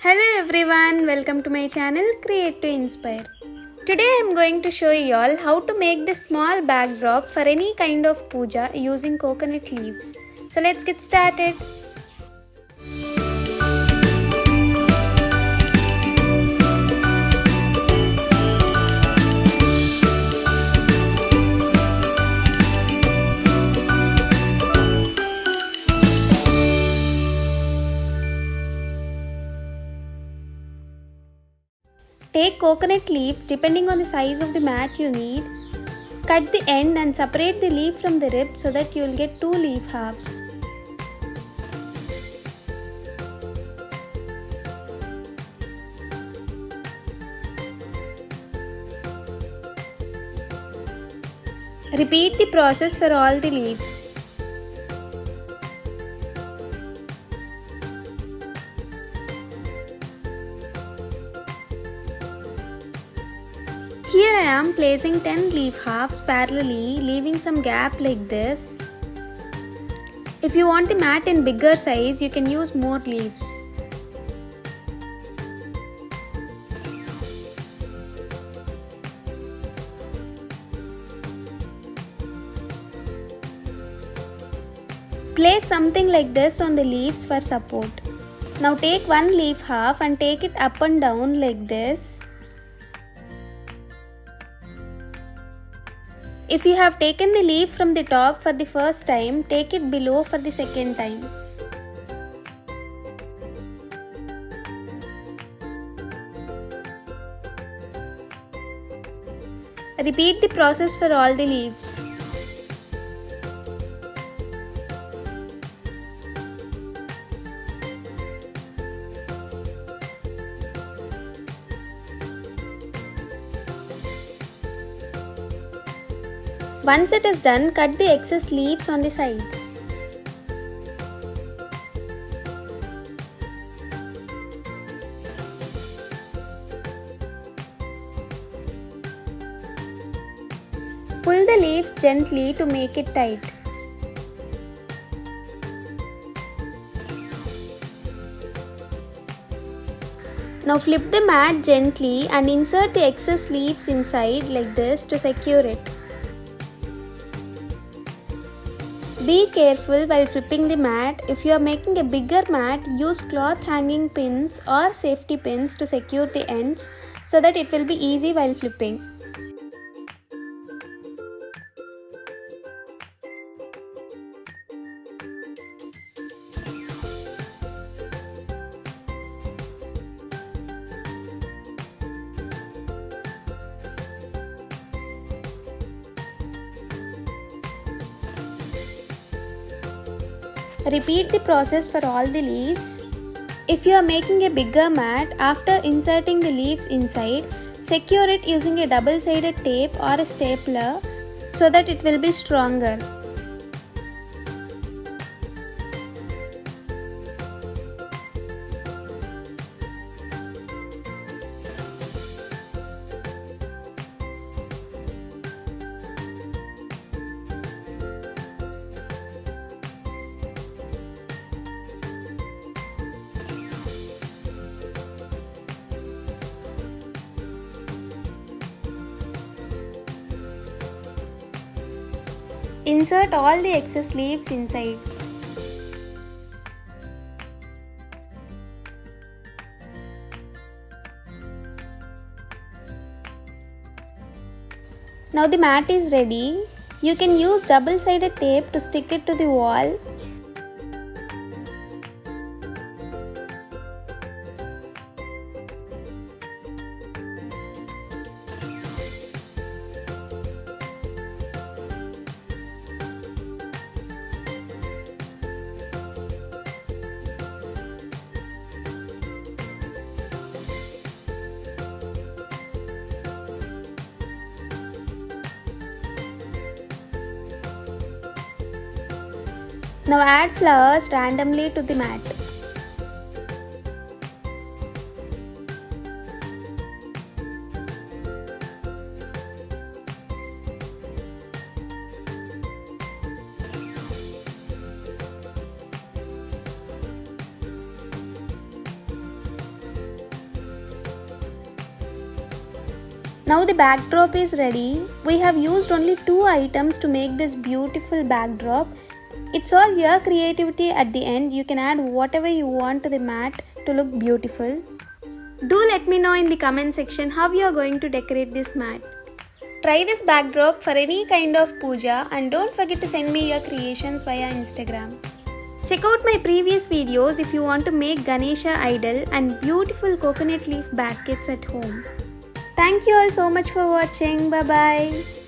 Hello everyone, welcome to my channel Create to Inspire. Today I am going to show you all how to make this small backdrop for any kind of puja using coconut leaves. So let's get started. Take coconut leaves depending on the size of the mat you need. Cut the end and separate the leaf from the rib so that you will get two leaf halves. Repeat the process for all the leaves. Here I am placing 10 leaf halves parallelly, leaving some gap like this. If you want the mat in bigger size, you can use more leaves. Place something like this on the leaves for support. Now take one leaf half and take it up and down like this. If you have taken the leaf from the top for the first time, take it below for the second time. Repeat the process for all the leaves. Once it is done, cut the excess leaves on the sides. Pull the leaves gently to make it tight. Now flip the mat gently and insert the excess leaves inside like this to secure it. Be careful while flipping the mat. If you are making a bigger mat, use cloth hanging pins or safety pins to secure the ends so that it will be easy while flipping. Repeat the process for all the leaves. If you are making a bigger mat, after inserting the leaves inside, secure it using a double-sided tape or a stapler so that it will be stronger. Insert all the excess leaves inside. Now the mat is ready. You can use double-sided tape to stick it to the wall. Now add flowers randomly to the mat. Now the backdrop is ready. We have used only 2 items to make this beautiful backdrop. It's all your creativity at the end. You can add whatever you want to the mat to look beautiful. Do let me know in the comment section how you are going to decorate this mat. Try this backdrop for any kind of puja and don't forget to send me your creations via Instagram. Check out my previous videos if you want to make Ganesha idol and beautiful coconut leaf baskets at home. Thank you all so much for watching. Bye bye.